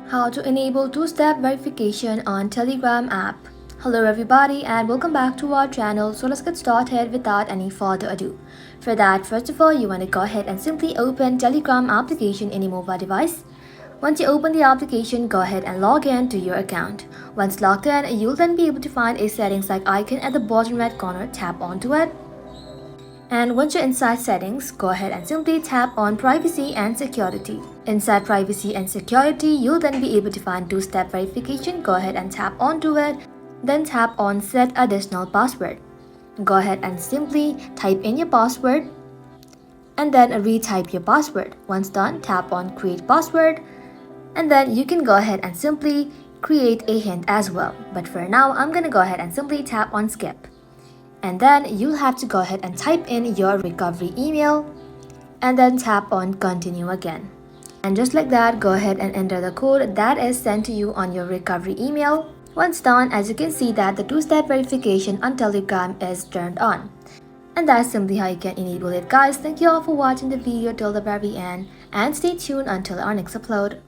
How to enable two-step verification on Telegram app. Hello everybody and welcome back to our channel. So let's get started without any further ado. For that, first of all, you want to go ahead and simply open Telegram application in a mobile device. Once you open the application, go ahead and log in to your account. Once logged in, you'll then be able to find a settings like icon at the bottom right corner. Tap onto it. And once you're inside settings, go ahead and simply tap on privacy and security. Inside privacy and security, you'll then be able to find two-step verification. Go ahead and tap onto it. Then tap on set additional password. Go ahead and simply type in your password and then retype your password. Once done, tap on create password and then you can go ahead and simply create a hint as well. But for now, I'm gonna go ahead and simply tap on skip. And then you'll have to go ahead and type in your recovery email and then tap on continue again. And just like that, go ahead and enter the code that is sent to you on your recovery email. Once done, as you can see that the two-step verification on Telegram is turned on. And that's simply how you can enable it, guys. Thank you all for watching the video till the very end and stay tuned until our next upload.